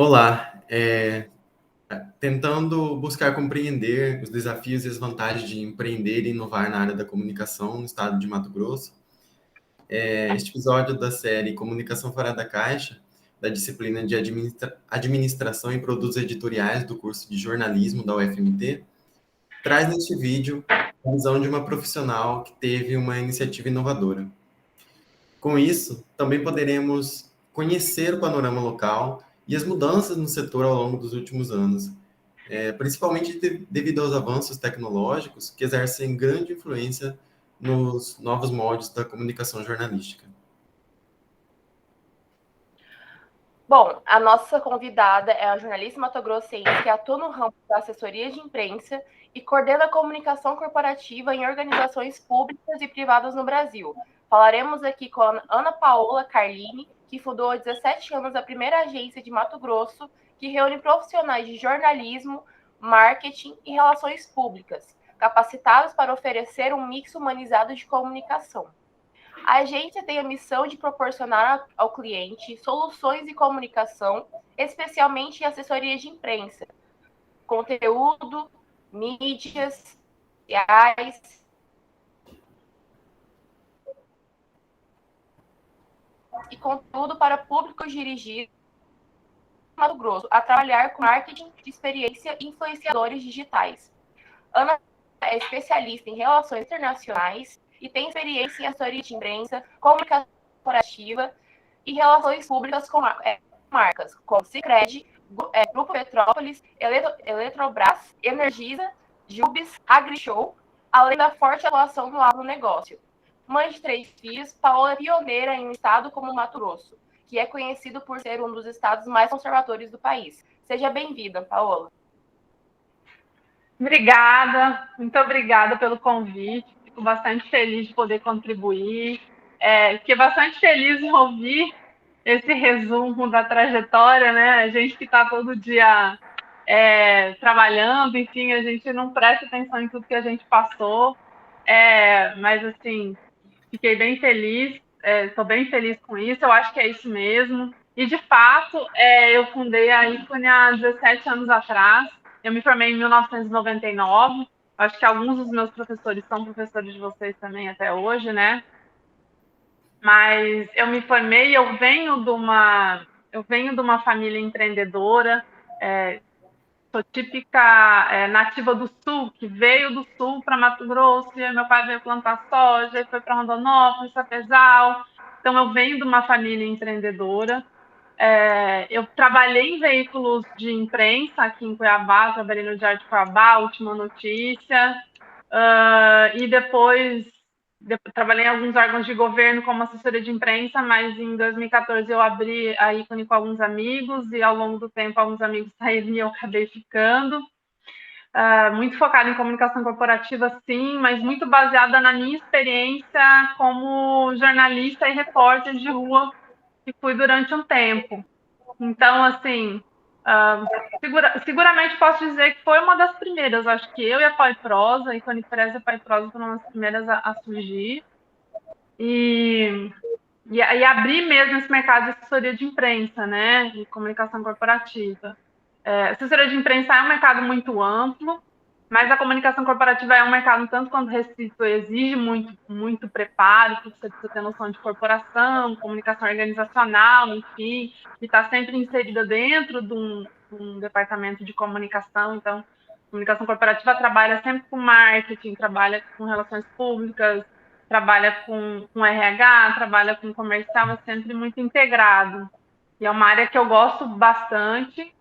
Olá, tentando buscar compreender os desafios e as vantagens de empreender e inovar na área da comunicação no estado de Mato Grosso. Este episódio da série Comunicação Fora da Caixa, da disciplina de Administração e Produtos Editoriais do curso de Jornalismo da UFMT, traz neste vídeo a visão de uma profissional que teve uma iniciativa inovadora. Com isso, também poderemos conhecer o panorama local e as mudanças no setor ao longo dos últimos anos, principalmente devido aos avanços tecnológicos que exercem grande influência nos novos moldes da comunicação jornalística. Bom, a nossa convidada é a jornalista matogrossense que atua no ramo da assessoria de imprensa e coordena a comunicação corporativa em organizações públicas e privadas no Brasil. Falaremos aqui com a Ana Paola Carlini, que fundou há 17 anos a primeira agência de Mato Grosso, que reúne profissionais de jornalismo, marketing e relações públicas, capacitados para oferecer um mix humanizado de comunicação. A agência tem a missão de proporcionar ao cliente soluções de comunicação, especialmente em assessoria de imprensa, conteúdo, mídias sociais e conteúdo para públicos dirigidos no Mato Grosso, a trabalhar com marketing de experiência e influenciadores digitais. Ana é especialista em relações internacionais e tem experiência em assessoria de imprensa, comunicação corporativa e relações públicas com marcas como Sicredi, Grupo Petrópolis, Eletrobras, Energisa, Jubes, AgriShow, além da forte atuação no agronegócio. Mãe de 3 filhos, Paola é pioneira em um estado como Mato Grosso, que é conhecido por ser um dos estados mais conservadores do país. Seja bem-vinda, Paola. Obrigada, muito obrigada pelo convite. Fico bastante feliz de poder contribuir. Fiquei bastante feliz em ouvir esse resumo da trajetória, né? A gente que está todo dia trabalhando, enfim, a gente não presta atenção em tudo que a gente passou. Mas, assim, fiquei bem feliz, estou bem feliz com isso, eu acho que é isso mesmo. E, de fato, eu fundei a Ícone há 17 anos atrás. Eu me formei em 1999. Acho que alguns dos meus professores são professores de vocês também até hoje, né? Mas eu me formei, eu venho de uma família empreendedora, sou típica nativa do Sul, que veio do Sul para Mato Grosso, e meu pai veio plantar soja, e foi para Rondonópolis, Sapezal. Então, eu venho de uma família empreendedora. Eu trabalhei em veículos de imprensa aqui em Cuiabá, trabalhei no Diário de Cuiabá, Última Notícia, e depois trabalhei em alguns órgãos de governo como assessora de imprensa, mas em 2014 eu abri a Ícone com alguns amigos, e ao longo do tempo alguns amigos saíram e eu acabei ficando. Muito focada em comunicação corporativa, sim, mas muito baseada na minha experiência como jornalista e repórter de rua, que fui durante um tempo. Então, assim, seguramente posso dizer que foi uma das primeiras. Acho que eu e a Pai Prosa, Ícone Presa e a Pai Prosa foram as primeiras a surgir. E abrir mesmo esse mercado de assessoria de imprensa, né, de comunicação corporativa. Assessoria de imprensa é um mercado muito amplo, mas a comunicação corporativa é um mercado tanto quanto restrito, exige muito, muito preparo, porque você precisa ter noção de corporação, comunicação organizacional, enfim, e está sempre inserida dentro de um departamento de comunicação. Então, a comunicação corporativa trabalha sempre com marketing, trabalha com relações públicas, trabalha com RH, trabalha com comercial, é sempre muito integrado. E é uma área que eu gosto bastante.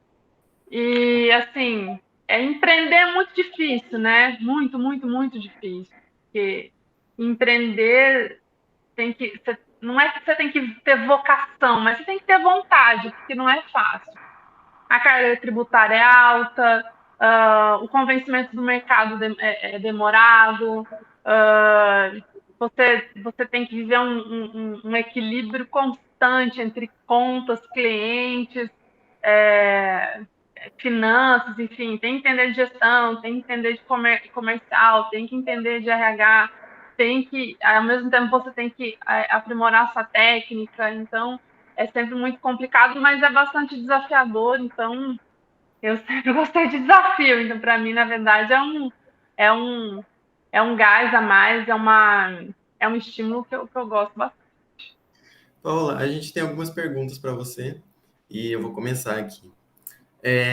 E, assim, empreender é muito difícil, né? Muito, muito, muito difícil. Porque empreender não é que você tem que ter vocação, mas você tem que ter vontade, porque não é fácil. A carga tributária é alta, o convencimento do mercado é demorado, você tem que viver um equilíbrio constante entre contas, clientes, finanças, enfim, tem que entender de gestão, tem que entender de comercial, tem que entender de RH, tem que, ao mesmo tempo, você tem que aprimorar sua técnica. Então, é sempre muito complicado, mas é bastante desafiador, então eu sempre gostei de desafio. Então, para mim, na verdade, é um, é um gás a mais, é um estímulo que eu gosto bastante. Paola, a gente tem algumas perguntas para você e eu vou começar aqui.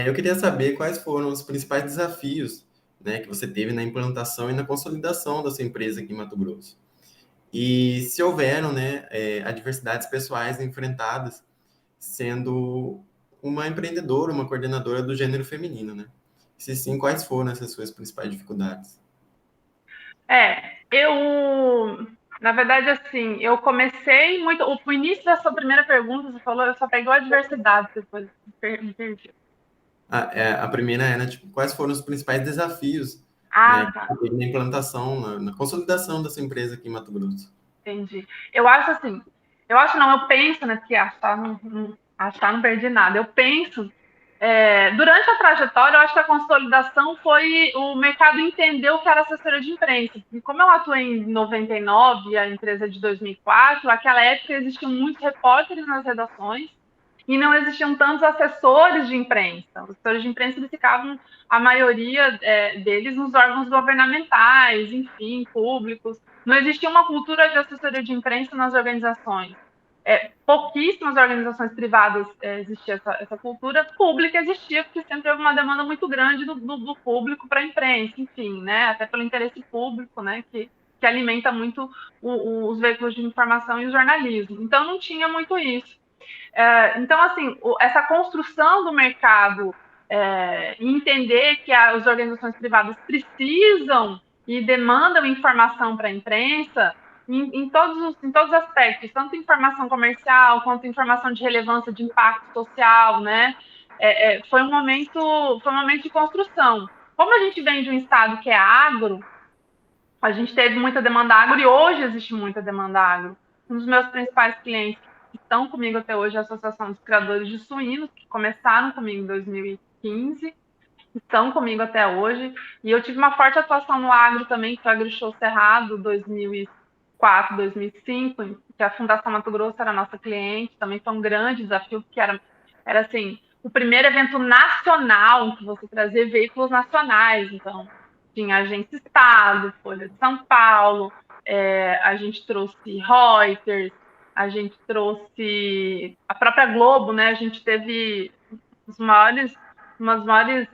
Eu queria saber quais foram os principais desafios, né, que você teve na implantação e na consolidação da sua empresa aqui em Mato Grosso. E se houveram, né, adversidades pessoais enfrentadas sendo uma empreendedora, uma coordenadora do gênero feminino, né? Se sim, quais foram essas suas principais dificuldades? Na verdade, assim, eu comecei muito. O início da sua primeira pergunta, você falou, eu só pegou a diversidade, depois me perdi. A primeira era, tipo, quais foram os principais desafios, né, Ah, tá. na implantação, na consolidação dessa empresa aqui em Mato Grosso? Entendi. Eu acho assim, eu acho não, eu penso, né, porque achar não perdi nada. Eu penso, durante a trajetória, eu acho que a consolidação foi o mercado entender o que era assessoria de imprensa. E como eu atuei em 99 e a empresa é de 2004, naquela época existiam muitos repórteres nas redações e não existiam tantos assessores de imprensa. Os assessores de imprensa eles ficavam, a maioria deles, nos órgãos governamentais, enfim, públicos. Não existia uma cultura de assessoria de imprensa nas organizações. Pouquíssimas organizações privadas existia essa cultura, pública existia, porque sempre houve uma demanda muito grande do público para a imprensa, enfim, né? Até pelo interesse público, né? Que alimenta muito os veículos de informação e o jornalismo. Então, não tinha muito isso. Então, assim, essa construção do mercado e entender que as organizações privadas precisam e demandam informação para a imprensa em todos os aspectos, tanto informação comercial quanto informação de relevância, de impacto social, né? Foi um momento de construção. Como a gente vem de um estado que é agro, a gente teve muita demanda agro e hoje existe muita demanda agro. Um dos meus principais clientes que estão comigo até hoje é a Associação dos Criadores de Suínos, que começaram comigo em 2015, estão comigo até hoje. E eu tive uma forte atuação no agro também, que foi o AgriShow Cerrado 2004, 2005, que a Fundação Mato Grosso era nossa cliente. Também foi um grande desafio, porque era assim, o primeiro evento nacional em que você trazia veículos nacionais. Então, tinha Agência Estado, Folha de São Paulo, a gente trouxe Reuters, a gente trouxe a própria Globo, né? A gente teve umas maiores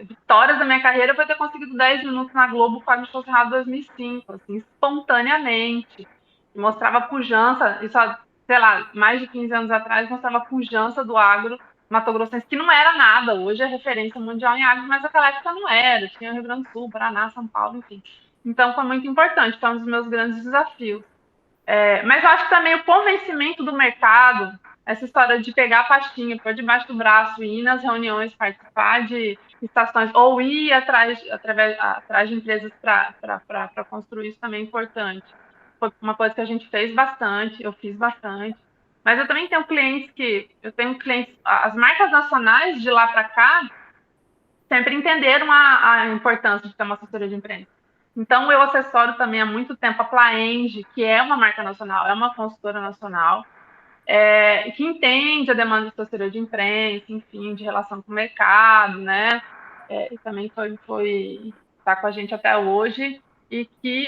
vitórias da minha carreira foi ter conseguido 10 minutos na Globo com a Agricultura Cerrado 2005, assim, espontaneamente. Mostrava a pujança, isso há, sei lá, mais de 15 anos atrás, mostrava a pujança do agro mato-grossense, que não era nada. Hoje é referência mundial em agro, mas naquela época não era. Tinha Rio Grande do Sul, Paraná, São Paulo, enfim. Então, foi muito importante, foi um dos meus grandes desafios. Mas eu acho que também o convencimento do mercado, essa história de pegar a pastinha, pôr debaixo do braço, ir nas reuniões, participar de estações, ou ir atrás de empresas para construir isso também é importante. Foi uma coisa que a gente fez bastante, eu fiz bastante. Mas eu também tenho clientes, as marcas nacionais de lá para cá sempre entenderam a importância de ter uma assessoria de imprensa. Então, eu assessoro também há muito tempo a Plaenge, que é uma marca nacional, é uma consultora nacional, que entende a demanda de assessoria de imprensa, enfim, de relação com o mercado, né? E também está com a gente até hoje.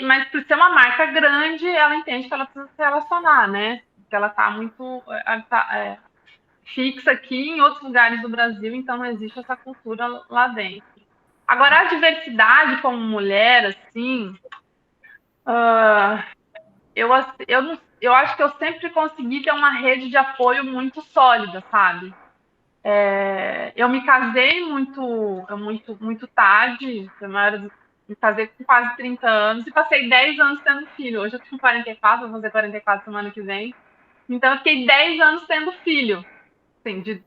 Mas por ser uma marca grande, ela entende que ela precisa se relacionar, né? Que ela está muito fixa aqui em outros lugares do Brasil, então não existe essa cultura lá dentro. Agora, a diversidade como mulher, assim, eu acho que eu sempre consegui ter uma rede de apoio muito sólida, sabe? Eu me casei muito tarde, me casei com quase 30 anos e passei 10 anos tendo filho. Hoje eu tenho 44, vou fazer 44 semana que vem. Então, eu fiquei 10 anos tendo filho. Assim, de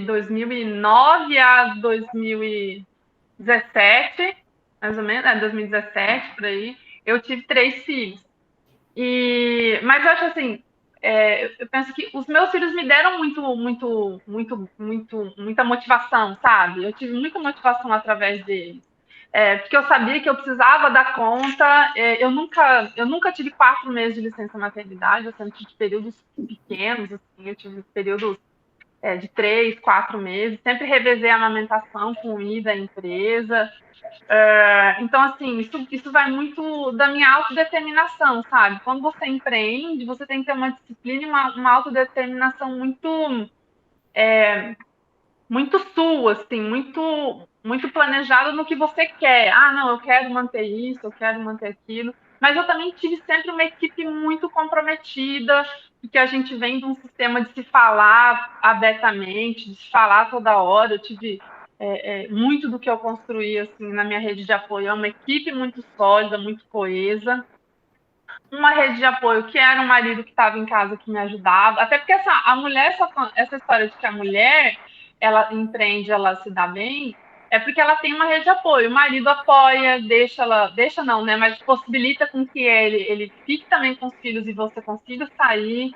2009 a 2017, mais ou menos, 2017, por aí, eu tive 3 filhos. Mas eu acho assim, eu penso que os meus filhos me deram muita motivação, sabe? Eu tive muita motivação através deles. porque eu sabia que eu precisava dar conta. Eu nunca tive 4 meses de licença maternidade, eu sempre tive períodos pequenos, assim, eu tive períodos de 3, 4 meses, sempre revezei a amamentação com ida à empresa. Então, assim, isso vai muito da minha autodeterminação, sabe? Quando você empreende, você tem que ter uma disciplina e uma autodeterminação muito sua, assim, muito planejada no que você quer. Ah, não, eu quero manter isso, eu quero manter aquilo. Mas eu também tive sempre uma equipe muito comprometida, porque a gente vem de um sistema de se falar abertamente, de se falar toda hora. Eu tive muito do que eu construí assim, na minha rede de apoio. É uma equipe muito sólida, muito coesa. Uma rede de apoio que era um marido que estava em casa que me ajudava. Até porque a mulher, essa história de que a mulher ela empreende, ela se dá bem, é porque ela tem uma rede de apoio. O marido apoia, deixa não, né? Mas possibilita com que ele fique também com os filhos e você consiga sair.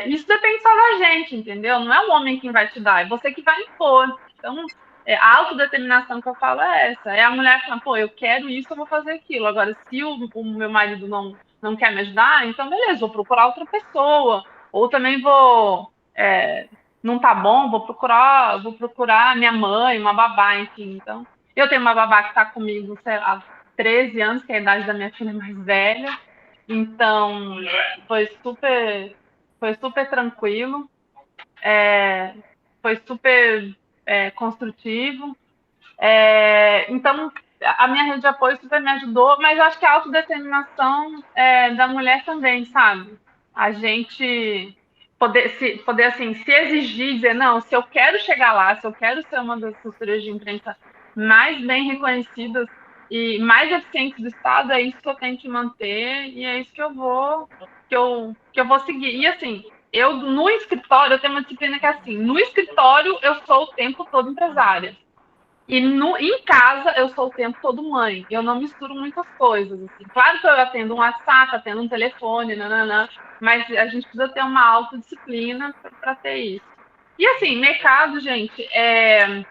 Isso depende só da gente, entendeu? Não é o homem quem vai te dar, é você que vai impor. Então, a autodeterminação que eu falo é essa. É a mulher falando, pô, eu quero isso, eu vou fazer aquilo. Agora, se o meu marido não quer me ajudar, então beleza, vou procurar outra pessoa. Ou também não tá bom, vou procurar minha mãe, uma babá, enfim. Então, eu tenho uma babá que está comigo, sei lá, há 13 anos, que é a idade da minha filha mais velha. Então, foi super tranquilo, foi super construtivo. Então, a minha rede de apoio super me ajudou, mas eu acho que a autodeterminação da mulher também, sabe? A gente poder assim, se exigir, dizer, não, se eu quero chegar lá, se eu quero ser uma das assessorias de imprensa mais bem reconhecidas e mais eficientes do Estado, é isso que eu tenho que manter e é isso que eu vou seguir. E assim, eu no escritório, eu tenho uma disciplina que é assim, no escritório eu sou o tempo todo empresária. E em casa eu sou o tempo todo mãe. Eu não misturo muitas coisas. Assim. Claro que eu atendo um WhatsApp, atendo um telefone, nananã, mas a gente precisa ter uma autodisciplina para ter isso. E assim, mercado, gente, é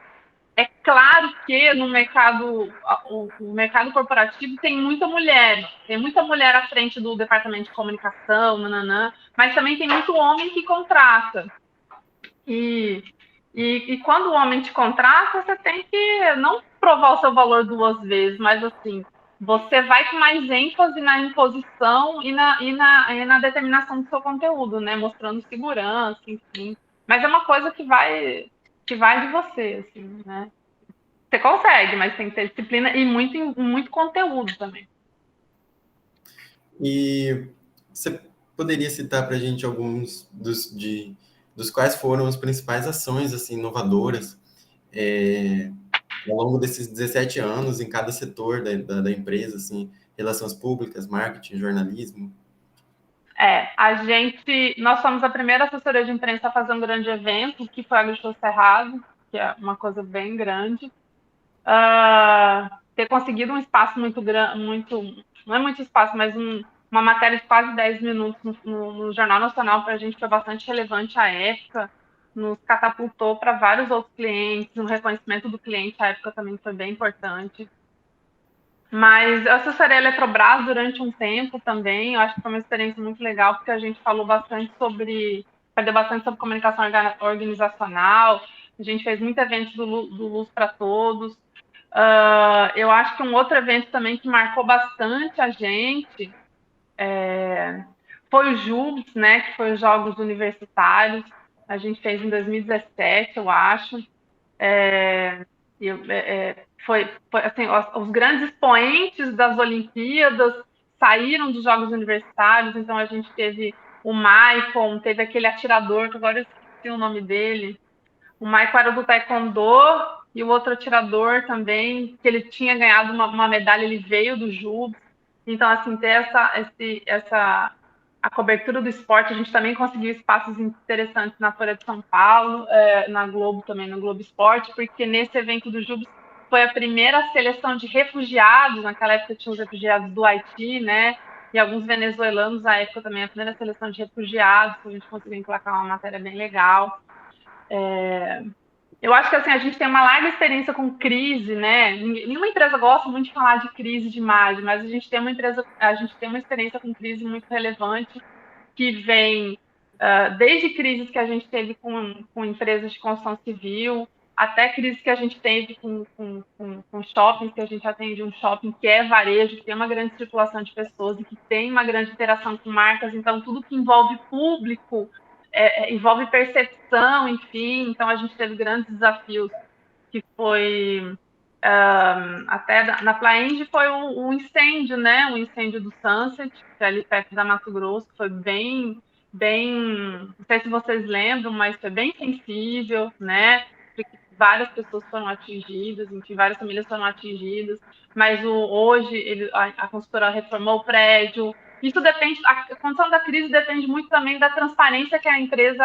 claro que no mercado, o mercado corporativo tem muita mulher à frente do departamento de comunicação, nananã, mas também tem muito homem que contrata. E quando o homem te contrata, você tem que não provar o seu valor 2 vezes, mas assim, você vai com mais ênfase na imposição e na determinação do seu conteúdo, né? Mostrando segurança, enfim. Mas é uma coisa que vai de você, assim, né? Você consegue, mas tem que ter disciplina e muito conteúdo também. E você poderia citar para a gente alguns dos quais foram as principais ações assim, inovadoras ao longo desses 17 anos em cada setor da empresa, assim, relações públicas, marketing, jornalismo? Nós somos a primeira assessoria de imprensa a fazer um grande evento, que foi a Agrishow Cerrado, que é uma coisa bem grande. Ter conseguido um espaço muito grande, não é muito espaço, mas uma matéria de quase 10 minutos no Jornal Nacional para a gente foi bastante relevante à época, nos catapultou para vários outros clientes, o reconhecimento do cliente à época também foi bem importante. Mas eu assessorei a Eletrobras durante um tempo também, eu acho que foi uma experiência muito legal, porque a gente falou bastante sobre comunicação organizacional, a gente fez muitos eventos do Luz para Todos. Eu acho que um outro evento também que marcou bastante a gente foi o JUBS, né, que foi os Jogos Universitários. A gente fez em 2017, eu acho. Foi assim, os grandes expoentes das Olimpíadas saíram dos Jogos Universitários, então a gente teve o Maicon, teve aquele atirador, que agora eu esqueci o nome dele. O Maicon era do Taekwondo e o outro atirador também, que ele tinha ganhado uma medalha, ele veio do JUBS. Então, assim, ter a cobertura do esporte, a gente também conseguiu espaços interessantes na Folha de São Paulo, na Globo também, no Globo Esporte, porque nesse evento do JUBS foi a primeira seleção de refugiados, naquela época tinha os refugiados do Haiti, né, e alguns venezuelanos, na época também, a primeira seleção de refugiados, a gente conseguiu emplacar uma matéria bem legal. Eu acho que assim, a gente tem uma larga experiência com crise, né? Nenhuma empresa gosta muito de falar de crise de imagem, mas a gente tem uma experiência com crise muito relevante que vem desde crises que a gente teve com empresas de construção civil, até crises que a gente teve com shoppings, que a gente atende um shopping que é varejo, que tem uma grande circulação de pessoas e que tem uma grande interação com marcas, então tudo que envolve público, envolve percepção, enfim, então a gente teve grandes desafios, que foi até na Plaenge foi um incêndio, né? Um incêndio do Sunset, que é ali perto da Mato Grosso, foi bem, não sei se vocês lembram, mas foi bem sensível, né? Porque várias pessoas foram atingidas, enfim, várias famílias foram atingidas, mas hoje a consultora reformou o prédio. Isso depende, a condição da crise depende muito também da transparência que a empresa,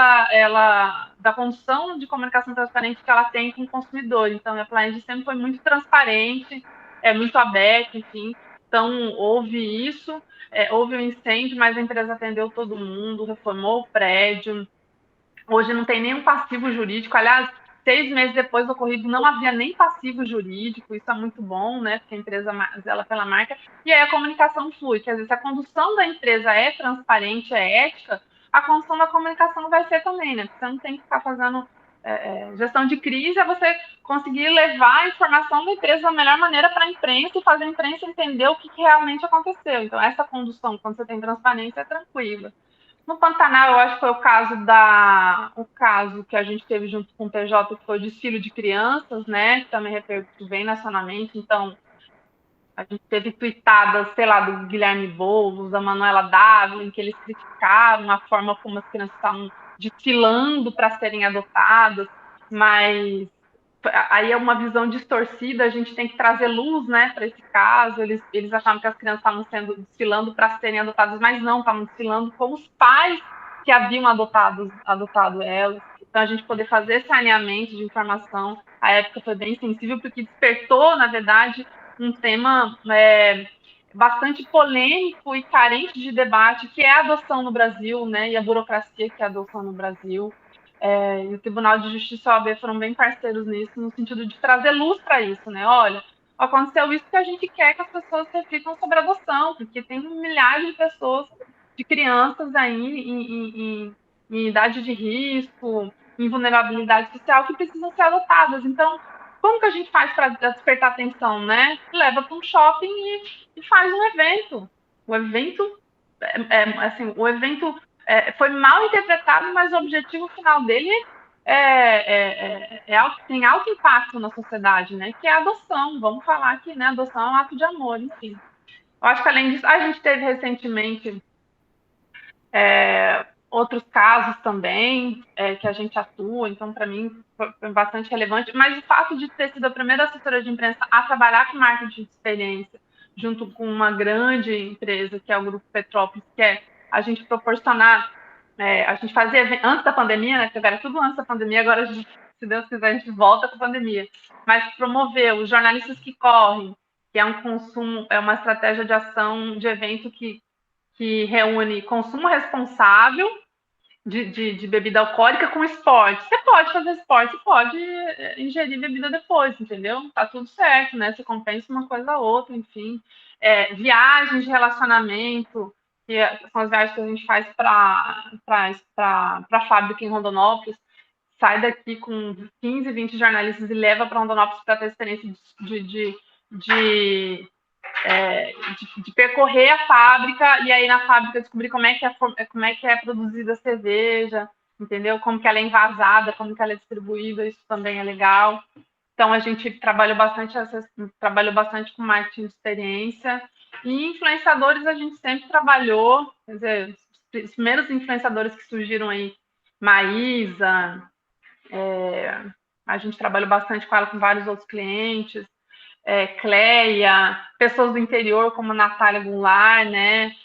da condição de comunicação transparente que ela tem com o consumidor. Então, a Plaenge sempre foi muito transparente, muito aberta, enfim. Então, houve isso, houve um incêndio, mas a empresa atendeu todo mundo, reformou o prédio. Hoje não tem nenhum passivo jurídico. Aliás, 6 meses depois do ocorrido, não havia nem passivo jurídico. Isso é muito bom, né? Porque a empresa zela pela marca. E aí a comunicação flui. Quer dizer, se a condução da empresa é transparente, é ética, a condução da comunicação vai ser também, né? Porque você não tem que ficar fazendo gestão de crise, é você conseguir levar a informação da empresa da melhor maneira para a imprensa e fazer a imprensa entender o que realmente aconteceu. Então, essa condução, quando você tem transparência, é tranquila. No Pantanal, eu acho que foi o caso que a gente teve junto com o PJ, que foi o desfile de crianças, né? Que também repercutiu bem nacionalmente. Então, a gente teve tuitadas, sei lá, do Guilherme Boulos, da Manuela Dávila, em que eles criticaram a forma como as crianças estavam desfilando para serem adotadas, mas aí é uma visão distorcida, a gente tem que trazer luz, né, para esse caso. Eles achavam que as crianças estavam desfilando para serem adotadas, mas não, estavam desfilando com os pais que haviam adotado elas. Então, a gente poder fazer esse alinhamento de informação, a época foi bem sensível, porque despertou, na verdade, um tema bastante polêmico e carente de debate, que é a adoção no Brasil, né, e a burocracia que é a adoção no Brasil. E o Tribunal de Justiça e a OAB foram bem parceiros nisso, no sentido de trazer luz para isso, né? Olha, aconteceu isso que a gente quer que as pessoas reflitam sobre a adoção, porque tem milhares de pessoas, de crianças aí em idade de risco, em vulnerabilidade social, que precisam ser adotadas. Então, como que a gente faz para despertar atenção, né? Leva para um shopping e faz um evento. O evento, assim, foi mal interpretado, mas o objetivo final dele tem alto impacto na sociedade, né? Que é a adoção. Vamos falar que, né, adoção é um ato de amor, enfim. Eu acho que, além disso, a gente teve recentemente outros casos também que a gente atua, então, para mim, foi bastante relevante. Mas o fato de ter sido a primeira assessora de imprensa a trabalhar com marketing de experiência, junto com uma grande empresa, que é o Grupo Petrópolis, que é a gente proporcionar, a gente fazia antes da pandemia, né? Porque era tudo antes da pandemia, agora, se Deus quiser, a gente volta com a pandemia. Mas promover os jornalistas que correm, que é um consumo, é uma estratégia de ação de evento que reúne consumo responsável de bebida alcoólica com esporte. Você pode fazer esporte, você pode ingerir bebida depois, entendeu? Tá tudo certo, né? Você compensa uma coisa a outra, enfim. Viagens de relacionamento, que são as viagens que a gente faz para a fábrica em Rondonópolis, sai daqui com 15, 20 jornalistas e leva para Rondonópolis para ter experiência de percorrer a fábrica e aí na fábrica descobrir como é que é produzida a cerveja, entendeu? Como que ela é envasada, como que ela é distribuída, isso também é legal. Então a gente trabalhou bastante com marketing de experiência e influenciadores a gente sempre trabalhou, quer dizer, os primeiros influenciadores que surgiram aí, Maísa, a gente trabalhou bastante com ela, com vários outros clientes. Cleia, pessoas do interior como Natália Goulart, né?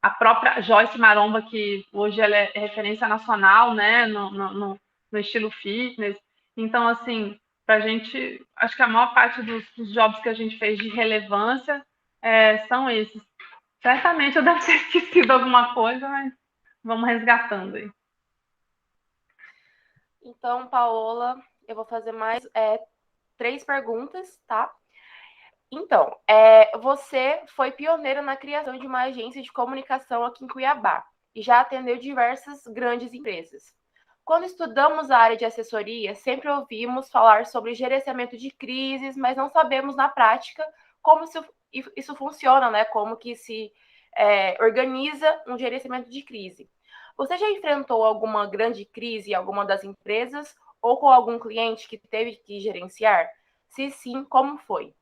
A própria Joyce Maromba, que hoje ela é referência nacional, né? No estilo fitness. Então, assim, para a gente, acho que a maior parte dos jobs que a gente fez de relevância são esses. Certamente eu devo ter esquecido alguma coisa, mas vamos resgatando aí. Então, Paola, eu vou fazer mais 3 perguntas, tá? Então, você foi pioneiro na criação de uma agência de comunicação aqui em Cuiabá e já atendeu diversas grandes empresas. Quando estudamos a área de assessoria, sempre ouvimos falar sobre gerenciamento de crises, mas não sabemos na prática como isso funciona, né? Como que se organiza um gerenciamento de crise. Você já enfrentou alguma grande crise em alguma das empresas ou com algum cliente que teve que gerenciar? Se sim, como foi?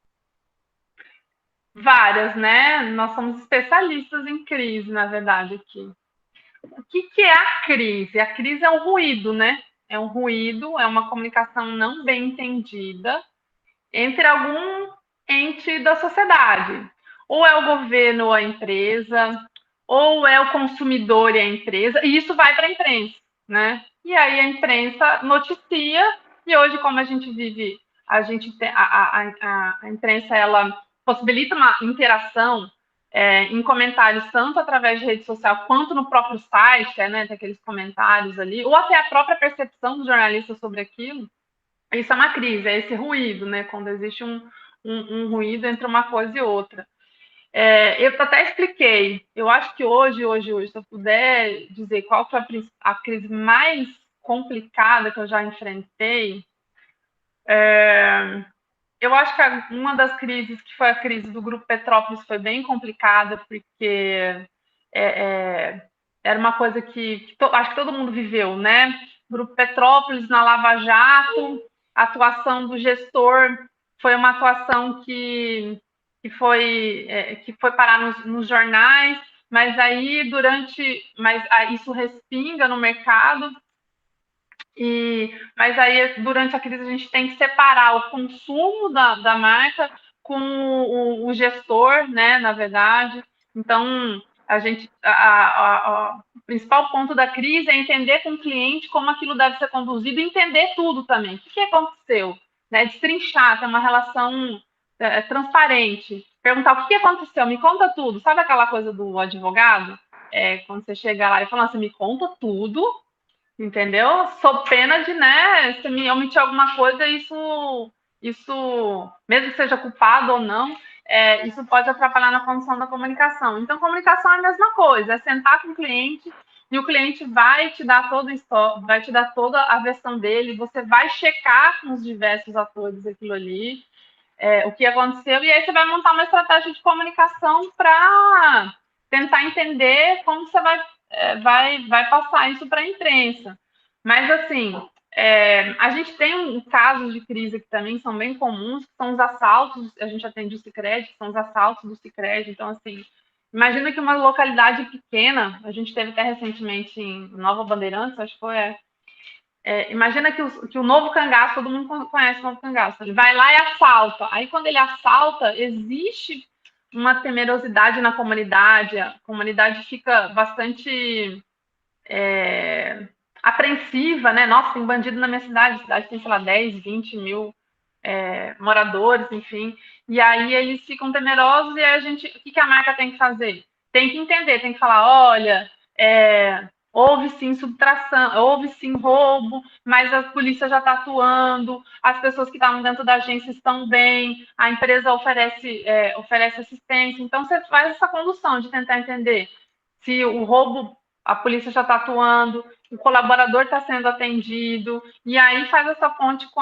Várias, né? Nós somos especialistas em crise, na verdade, aqui. O que é a crise? A crise é um ruído, né? É um ruído, é uma comunicação não bem entendida entre algum ente da sociedade. Ou é o governo ou a empresa, ou é o consumidor e a empresa, e isso vai para a imprensa, né? E aí a imprensa noticia, e hoje, como a gente vive, a gente tem, a imprensa, ela possibilita uma interação em comentários, tanto através de rede social quanto no próprio site, né, tem aqueles comentários ali, ou até a própria percepção do jornalista sobre aquilo. Isso é uma crise, é esse ruído, né? Quando existe um ruído entre uma coisa e outra. Eu até expliquei. Eu acho que hoje, se eu puder dizer qual foi a crise mais complicada que eu já enfrentei, eu acho que uma das crises, que foi a crise do Grupo Petrópolis, foi bem complicada, porque era uma coisa que acho que todo mundo viveu, né? Grupo Petrópolis na Lava Jato, a atuação do gestor foi uma atuação que foi parar nos jornais, mas aí isso respinga no mercado. Mas aí, durante a crise, a gente tem que separar o consumo da marca com o gestor, né, na verdade. Então, o principal ponto da crise é entender com o cliente como aquilo deve ser conduzido e entender tudo também. O que aconteceu? Né? Destrinchar, ter uma relação transparente. Perguntar o que aconteceu, me conta tudo. Sabe aquela coisa do advogado? Quando você chega lá e fala assim, me conta tudo, entendeu? Sou pena de, né, se me omitir alguma coisa, isso, mesmo que seja culpado ou não, isso pode atrapalhar na condução da comunicação. Então, comunicação é a mesma coisa, é sentar com o cliente e o cliente vai te dar vai te dar toda a versão dele, você vai checar com os diversos atores aquilo ali, o que aconteceu, e aí você vai montar uma estratégia de comunicação para tentar entender como você vai passar isso para a imprensa. Mas, assim, a gente tem casos de crise que também são bem comuns, que são os assaltos, a gente atende o Sicredi, que são os assaltos do Sicredi. Então, assim, imagina que uma localidade pequena, a gente teve até recentemente em Nova Bandeirantes, acho que foi, imagina que o Novo Cangaço, todo mundo conhece o Novo Cangaço, ele vai lá e assalta. Aí, quando ele assalta, existe uma temerosidade na comunidade, a comunidade fica bastante apreensiva, né? Nossa, tem bandido na minha cidade, a cidade tem, sei lá, 10, 20 mil moradores, enfim. E aí eles ficam temerosos e aí o que a marca tem que fazer? Tem que entender, tem que falar, olha, houve sim subtração, houve sim roubo, mas a polícia já está atuando, as pessoas que estavam dentro da agência estão bem, a empresa oferece assistência. Então, você faz essa condução de tentar entender se o roubo, a polícia já está atuando, o colaborador está sendo atendido, e aí faz essa ponte com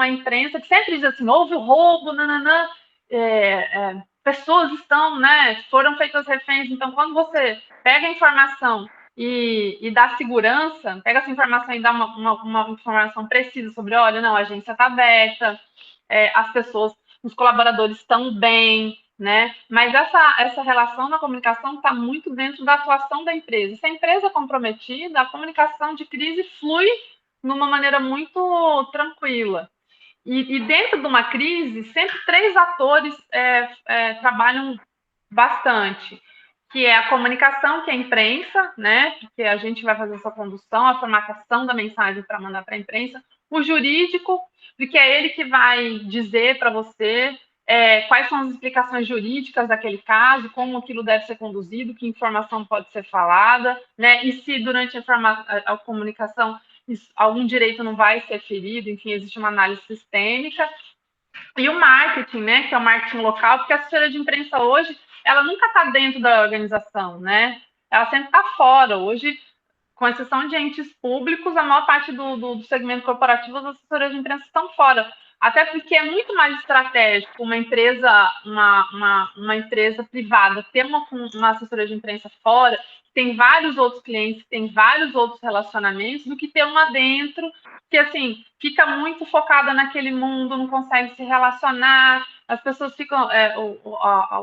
a imprensa, que sempre diz assim, houve roubo, nananã, pessoas estão, né, foram feitas reféns. Então, quando você pega a informação e dá segurança, pega essa informação e dá uma informação precisa sobre, olha, não, a agência está aberta, as pessoas, os colaboradores estão bem, né? Mas essa relação na comunicação está muito dentro da atuação da empresa. Se a empresa é comprometida, a comunicação de crise flui de uma maneira muito tranquila. E dentro de uma crise, sempre 3 atores trabalham bastante, que é a comunicação, que é a imprensa, né? Porque a gente vai fazer essa condução, a formatação da mensagem para mandar para a imprensa, o jurídico, porque é ele que vai dizer para você quais são as explicações jurídicas daquele caso, como aquilo deve ser conduzido, que informação pode ser falada, né? E se durante a comunicação algum direito não vai ser ferido, enfim, existe uma análise sistêmica. E o marketing, né, que é o marketing local, porque a assessoria de imprensa hoje, ela nunca está dentro da organização, né? Ela sempre está fora. Hoje, com exceção de entes públicos, a maior parte do segmento corporativo, as assessorias de imprensa estão fora. Até porque é muito mais estratégico uma empresa, uma empresa privada ter uma assessoria de imprensa fora, que tem vários outros clientes, que tem vários outros relacionamentos, do que ter uma dentro, que assim, fica muito focada naquele mundo, não consegue se relacionar, as pessoas ficam.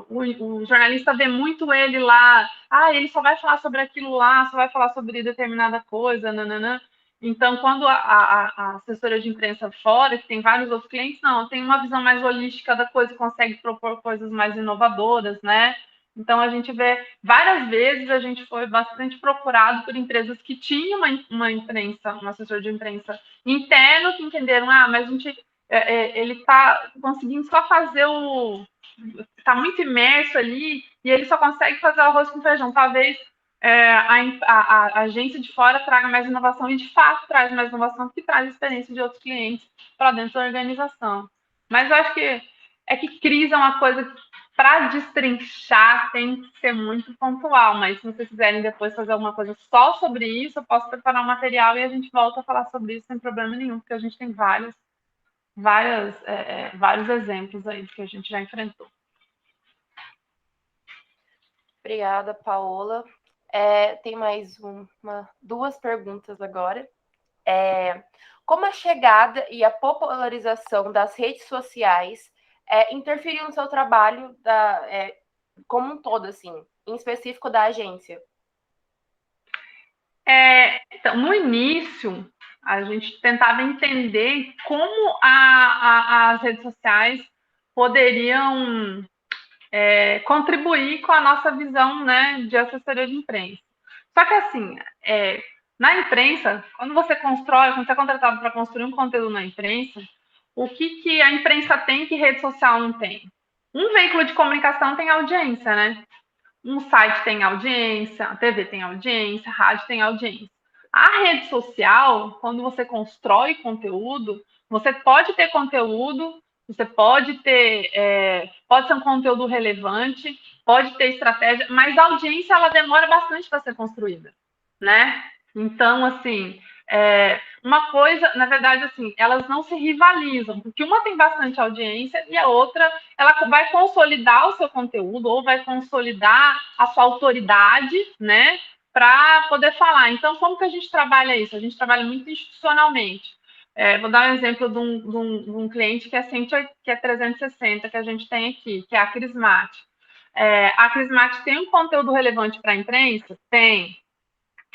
O jornalista vê muito ele lá, ele só vai falar sobre aquilo lá, só vai falar sobre determinada coisa, nananã. Então, quando a assessoria de imprensa fora, que tem vários outros clientes, não, tem uma visão mais holística da coisa, consegue propor coisas mais inovadoras, né? Então, a gente vê, várias vezes, a gente foi bastante procurado por empresas que tinham uma imprensa, uma assessora de imprensa interno, que entenderam, mas a gente, ele está conseguindo só fazer está muito imerso ali, e ele só consegue fazer o arroz com feijão. Talvez a agência de fora traga mais inovação, e de fato traz mais inovação, porque traz experiência de outros clientes para dentro da organização. Mas eu acho que crise é uma coisa que, para destrinchar, tem que ser muito pontual, mas se vocês quiserem depois fazer alguma coisa só sobre isso, eu posso preparar um material e a gente volta a falar sobre isso sem problema nenhum, porque a gente tem vários exemplos aí que a gente já enfrentou. Obrigada, Paola. Tem mais duas perguntas agora. Como a chegada e a popularização das redes sociais interferiu no seu trabalho como um todo, assim, em específico da agência? Então, no início, a gente tentava entender como as redes sociais poderiam contribuir com a nossa visão, né, de assessoria de imprensa. Só que, assim, na imprensa, quando você é contratado para construir um conteúdo na imprensa, o que a imprensa tem que rede social não tem? Um veículo de comunicação tem audiência, né? Um site tem audiência, a TV tem audiência, a rádio tem audiência. A rede social, quando você constrói conteúdo, você pode ter conteúdo, você pode ser um conteúdo relevante, pode ter estratégia, mas a audiência, ela demora bastante para ser construída, né? Então, assim, uma coisa, na verdade, assim, elas não se rivalizam, porque uma tem bastante audiência e a outra, ela vai consolidar o seu conteúdo ou vai consolidar a sua autoridade, né, para poder falar. Então, como que a gente trabalha isso? A gente trabalha muito institucionalmente. Vou dar um exemplo de um cliente que é 360, que a gente tem aqui, que é a Crismate. A Crismate tem um conteúdo relevante para a imprensa? Tem.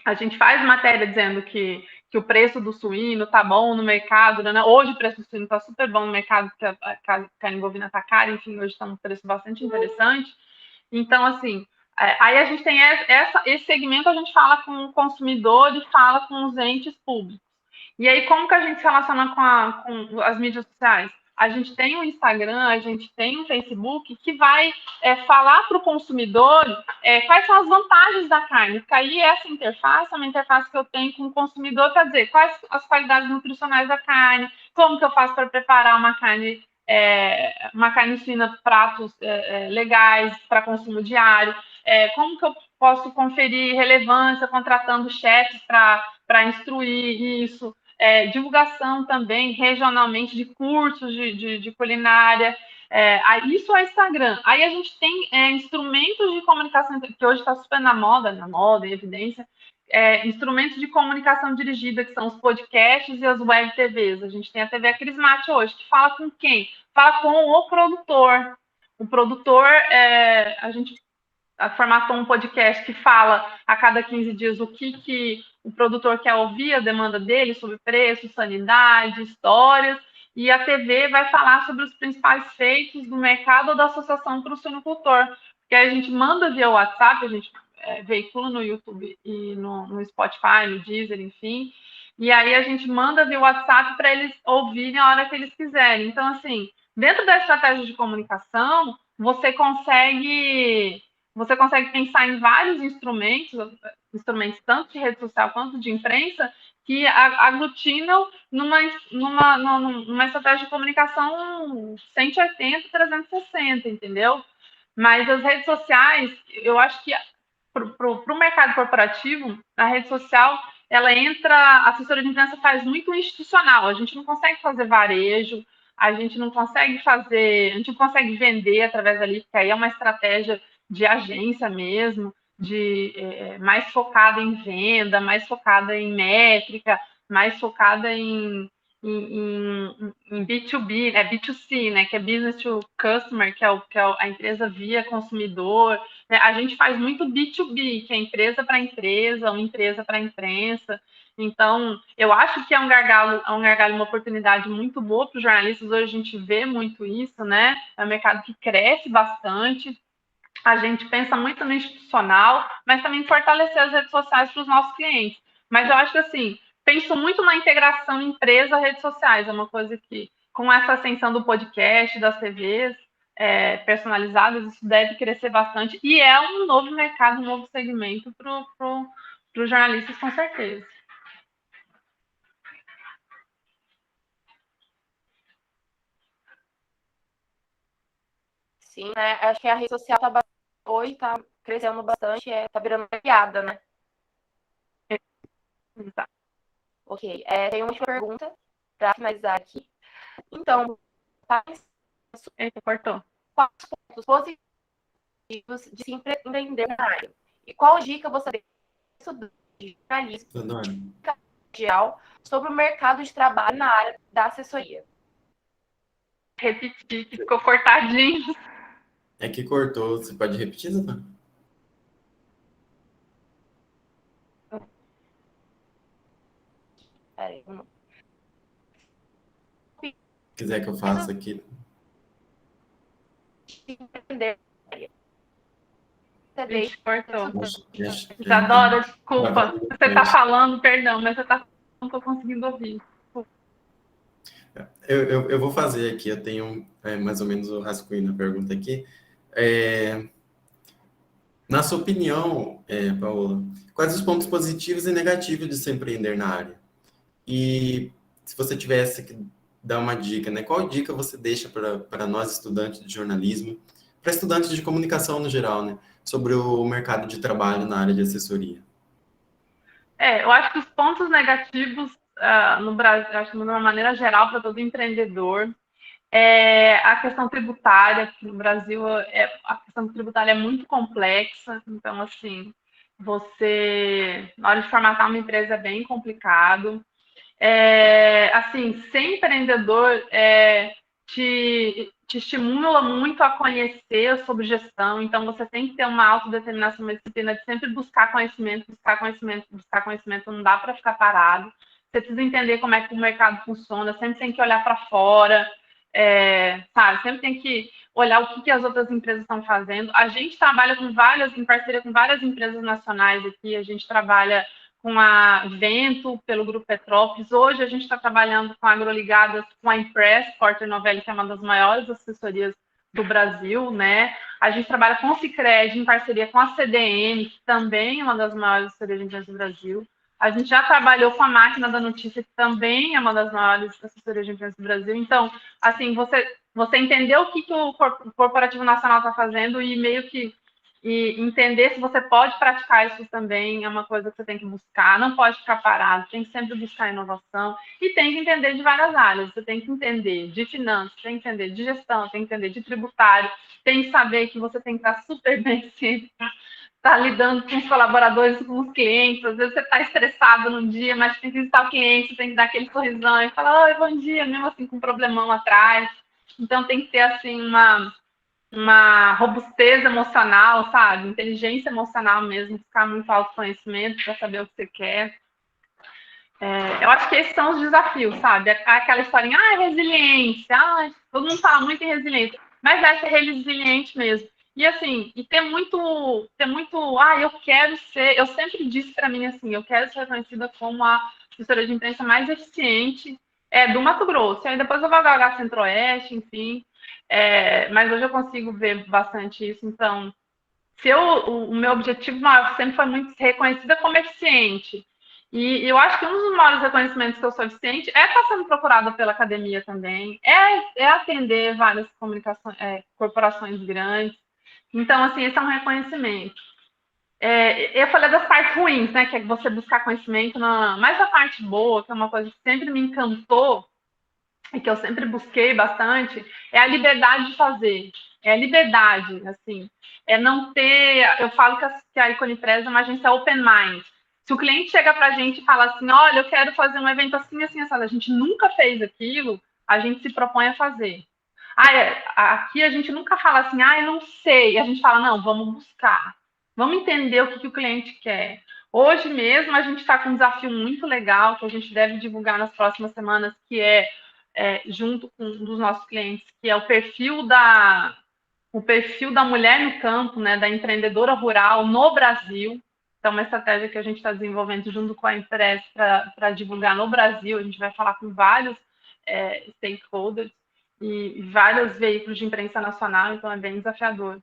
A gente faz matéria dizendo que o preço do suíno está bom no mercado, né? Hoje o preço do suíno está super bom no mercado, porque a carne bovina está cara, enfim, hoje está um preço bastante interessante. Então, assim, aí a gente tem esse segmento, a gente fala com o consumidor e fala com os entes públicos. E aí, como que a gente se relaciona com as mídias sociais? A gente tem o Instagram, a gente tem o Facebook, que vai falar para o consumidor quais são as vantagens da carne. Porque aí essa interface é uma interface que eu tenho com o consumidor para dizer quais as qualidades nutricionais da carne, como que eu faço para preparar uma carne suína, pratos legais para consumo diário, como que eu posso conferir relevância contratando chefes para instruir isso. Divulgação também regionalmente de cursos de culinária. Isso é Instagram. Aí a gente tem instrumentos de comunicação, que hoje está super na moda, em evidência, instrumentos de comunicação dirigida, que são os podcasts e as web TVs. A gente tem a TV Crismate hoje, que fala com quem? Fala com o produtor. O produtor, a gente formatou um podcast que fala a cada 15 dias o que o produtor quer ouvir, a demanda dele sobre preço, sanidade, histórias, e a TV vai falar sobre os principais feitos do mercado ou da associação para o suinocultor, porque a gente manda via WhatsApp, a gente veicula no YouTube e no Spotify, no Deezer, enfim, e aí a gente manda via WhatsApp para eles ouvirem a hora que eles quiserem. Então, assim, dentro da estratégia de comunicação, você consegue pensar em vários instrumentos tanto de rede social quanto de imprensa, que aglutinam numa estratégia de comunicação 180, 360, entendeu? Mas as redes sociais, eu acho que para o mercado corporativo, a rede social, ela entra, a assessoria de imprensa faz muito institucional, a gente não consegue fazer varejo, a gente não consegue vender através dali, porque aí é uma estratégia de agência mesmo, mais focada em venda, mais focada em métrica, mais focada em B2B, né, B2C, né, que é business to customer, que é a empresa via consumidor. Né? A gente faz muito B2B, que é empresa para empresa, uma empresa para imprensa. Então, eu acho que é um gargalo, uma oportunidade muito boa para os jornalistas. Hoje a gente vê muito isso, né? É um mercado que cresce bastante. A gente pensa muito no institucional, mas também fortalecer as redes sociais para os nossos clientes. Mas eu acho que, assim, penso muito na integração empresa-redes sociais. É uma coisa que, com essa ascensão do podcast, das TVs personalizadas, isso deve crescer bastante. E é um novo mercado, um novo segmento para os jornalistas, com certeza. Sim, né? Acho que a rede social hoje está crescendo bastante, está virando uma piada, né? Exato. Ok. Tem uma última pergunta para finalizar aqui. Então, Eita, cortou. quais pontos positivos de se empreender na área? E qual dica você deu de jornalismo sobre o mercado de trabalho na área da assessoria? Repetir, que ficou cortadinho. É que cortou. Você pode repetir, Zé? Se quiser que eu faça aqui. Ixi, cortou. Adora, desculpa. Você está falando, perdão, mas não estou conseguindo ouvir. Eu vou fazer aqui, eu tenho mais ou menos o rascunho na pergunta aqui. Na sua opinião, Paola, quais os pontos positivos e negativos de se empreender na área? E se você tivesse que dar uma dica, né? Qual dica você deixa para nós estudantes de jornalismo, para estudantes de comunicação no geral, né? Sobre o mercado de trabalho na área de assessoria? Eu acho que os pontos negativos no Brasil, acho que de uma maneira geral para todo empreendedor, a questão tributária. No Brasil, a questão tributária é muito complexa, então, assim, na hora de formatar uma empresa é bem complicado. Assim, ser empreendedor te estimula muito a conhecer sobre gestão, então você tem que ter uma autodeterminação, uma disciplina de sempre buscar conhecimento, buscar conhecimento, buscar conhecimento, não dá para ficar parado. Você precisa entender como é que o mercado funciona, sempre tem que olhar para fora, sabe? Sempre tem que olhar o que as outras empresas estão fazendo. A gente trabalha em parceria com várias empresas nacionais aqui, a gente trabalha com a Vento, pelo Grupo Petrópolis. Hoje a gente está trabalhando com Agroligadas, com a Impress, Porter Novelli, que é uma das maiores assessorias do Brasil, né? A gente trabalha com o Sicredi, em parceria com a CDN, que também é uma das maiores assessorias de imprensa do Brasil. A gente já trabalhou com a Máquina da Notícia, que também é uma das maiores assessorias de imprensa do Brasil. Então, assim, você entender o que o Corporativo Nacional está fazendo e meio que entender se você pode praticar isso também é uma coisa que você tem que buscar, não pode ficar parado, tem que sempre buscar inovação e tem que entender de várias áreas. Você tem que entender de finanças, tem que entender de gestão, tem que entender de tributário, tem que saber que você tem que estar super bem sempre, tá lidando com os colaboradores, com os clientes. Às vezes você está estressado num dia, mas tem que visitar o cliente, você tem que dar aquele sorrisão e falar, oi, bom dia, mesmo assim com um problemão atrás. Então tem que ter assim uma robustez emocional, sabe? Inteligência emocional mesmo, buscar muito autoconhecimento para saber o que você quer. Eu acho que esses são os desafios, sabe? Aquela historinha, resiliência, todo mundo fala muito em resiliência, mas ser resiliente mesmo. E assim, ter muito, eu quero ser, eu sempre disse para mim assim, eu quero ser reconhecida como a assessora de imprensa mais eficiente do Mato Grosso. Aí depois eu vou galgar Centro-Oeste, enfim. Mas hoje eu consigo ver bastante isso. Então, o meu objetivo maior sempre foi muito ser reconhecida como eficiente. E eu acho que um dos maiores reconhecimentos que eu sou eficiente é estar sendo procurada pela academia também, é atender várias corporações grandes. Então, assim, esse é um reconhecimento. Eu falei das partes ruins, né? Que é você buscar conhecimento, mas a parte boa, que é uma coisa que sempre me encantou e que eu sempre busquei bastante, é a liberdade de fazer. É a liberdade, assim. É não ter. Eu falo que a Iconipress é uma agência open mind. Se o cliente chega para a gente e fala assim, olha, eu quero fazer um evento assim, assim, assim, a gente nunca fez aquilo, a gente se propõe a fazer. Aqui a gente nunca fala assim, eu não sei. A gente fala, não, vamos buscar. Vamos entender o que o cliente quer. Hoje mesmo a gente está com um desafio muito legal que a gente deve divulgar nas próximas semanas, que junto com um dos nossos clientes, que é o perfil da mulher no campo, né, da empreendedora rural no Brasil. Então, uma estratégia que a gente está desenvolvendo junto com a Impress para divulgar no Brasil. A gente vai falar com vários stakeholders e vários veículos de imprensa nacional, então é bem desafiador.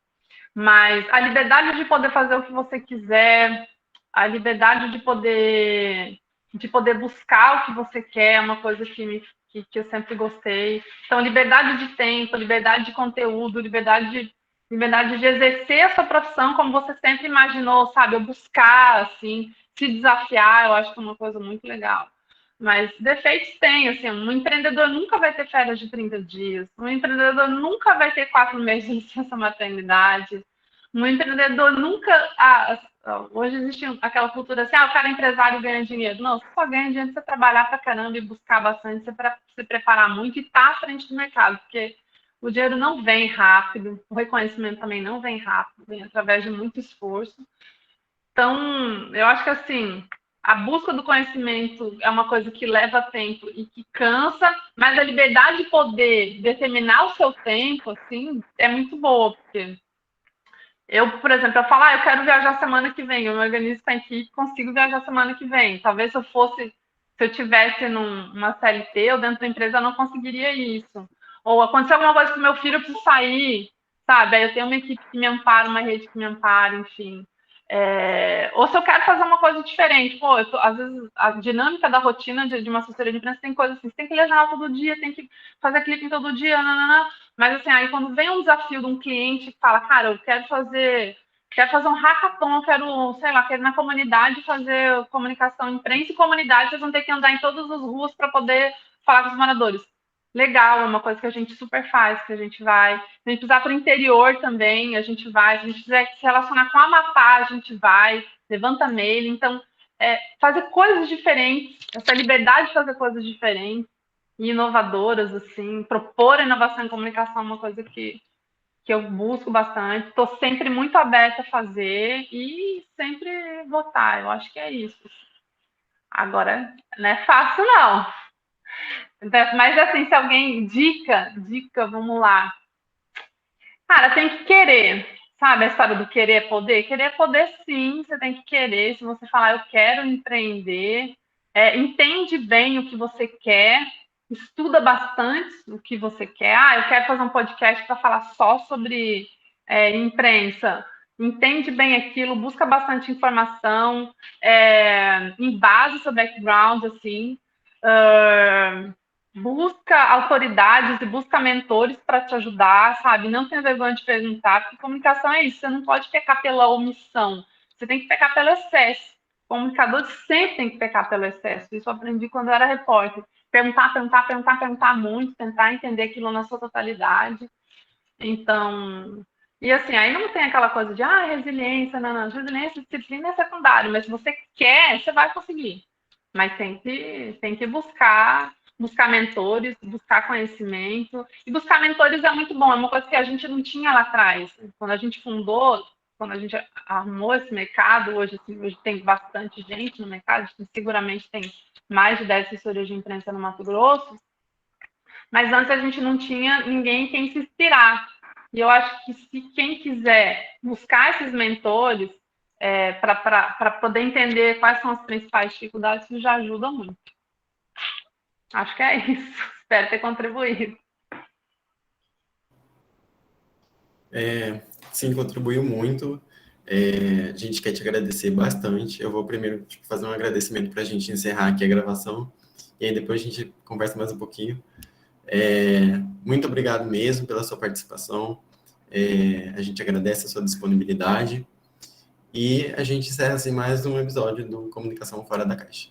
Mas a liberdade de poder fazer o que você quiser, a liberdade de poder buscar o que você quer é uma coisa que eu sempre gostei. Então, liberdade de tempo, liberdade de conteúdo, liberdade de exercer a sua profissão como você sempre imaginou, sabe? Eu buscar, assim, se desafiar, eu acho que é uma coisa muito legal. Mas defeitos tem, assim, um empreendedor nunca vai ter férias de 30 dias, um empreendedor nunca vai ter 4 meses de licença maternidade, um empreendedor nunca... hoje existe aquela cultura assim, o cara é empresário ganha dinheiro. Não, você só ganha dinheiro se você trabalhar pra caramba e buscar bastante, se preparar muito e estar à frente do mercado, porque o dinheiro não vem rápido, o reconhecimento também não vem rápido, vem através de muito esforço. Então, eu acho que assim, a busca do conhecimento é uma coisa que leva tempo e que cansa, mas a liberdade de poder determinar o seu tempo, assim, é muito boa, porque eu, por exemplo, eu falo, eu quero viajar semana que vem, eu me organizo com a equipe, consigo viajar semana que vem. Talvez se eu tivesse numa CLT ou dentro da empresa, eu não conseguiria isso. Ou aconteceu alguma coisa com meu filho, eu preciso sair, sabe? Aí eu tenho uma equipe que me ampara, uma rede que me ampara, enfim. Ou se eu quero fazer uma coisa diferente, às vezes a dinâmica da rotina de uma assessoria de imprensa tem coisa assim, você tem que ler jornal todo dia, tem que fazer clipe todo dia, nanana. Mas assim, aí quando vem um desafio de um cliente que fala, cara, eu quero fazer um hackathon, eu quero, sei lá, quero na comunidade fazer comunicação, imprensa e comunidade, vocês vão ter que andar em todas as ruas para poder falar com os moradores. Legal, é uma coisa que a gente super faz, que a gente vai. Se a gente precisar para o interior também, a gente vai. Se a gente quiser se relacionar com a Amapá, a gente vai. Levanta mail. Então, fazer coisas diferentes, essa liberdade de fazer coisas diferentes e inovadoras, assim, propor inovação em comunicação é uma coisa que eu busco bastante. Estou sempre muito aberta a fazer e sempre votar. Eu acho que é isso. Agora, não é fácil, não. Mas, assim, se alguém... Dica, vamos lá. Cara, tem que querer. Sabe a história do querer é poder? Querer é poder, sim. Você tem que querer. Se você falar, eu quero empreender, entende bem o que você quer, estuda bastante o que você quer. Eu quero fazer um podcast para falar só sobre imprensa. Entende bem aquilo, busca bastante informação, em base seu background, assim. Busca autoridades e busca mentores para te ajudar, sabe? Não tenha vergonha de perguntar, porque comunicação é isso, você não pode pecar pela omissão, você tem que pecar pelo excesso. O comunicador sempre tem que pecar pelo excesso. Isso eu aprendi quando eu era repórter. Perguntar muito, tentar entender aquilo na sua totalidade. Então, e assim, aí não tem aquela coisa de resiliência, não. Resiliência, disciplina é secundário, mas se você quer, você vai conseguir. Mas tem que buscar mentores, buscar conhecimento. E buscar mentores é muito bom, é uma coisa que a gente não tinha lá atrás. Quando a gente fundou, quando a gente arrumou esse mercado, hoje tem bastante gente no mercado, seguramente tem mais de 10 assessorias de imprensa no Mato Grosso, mas antes a gente não tinha ninguém quem se inspirar. E eu acho que se quem quiser buscar esses mentores para poder entender quais são as principais dificuldades, isso já ajuda muito. Acho que é isso. Espero ter contribuído. Sim, contribuiu muito. A gente quer te agradecer bastante. Eu vou primeiro fazer um agradecimento para a gente encerrar aqui a gravação, e aí depois a gente conversa mais um pouquinho. Muito obrigado mesmo pela sua participação. A gente agradece a sua disponibilidade. E a gente encerra assim mais um episódio do Comunicação Fora da Caixa.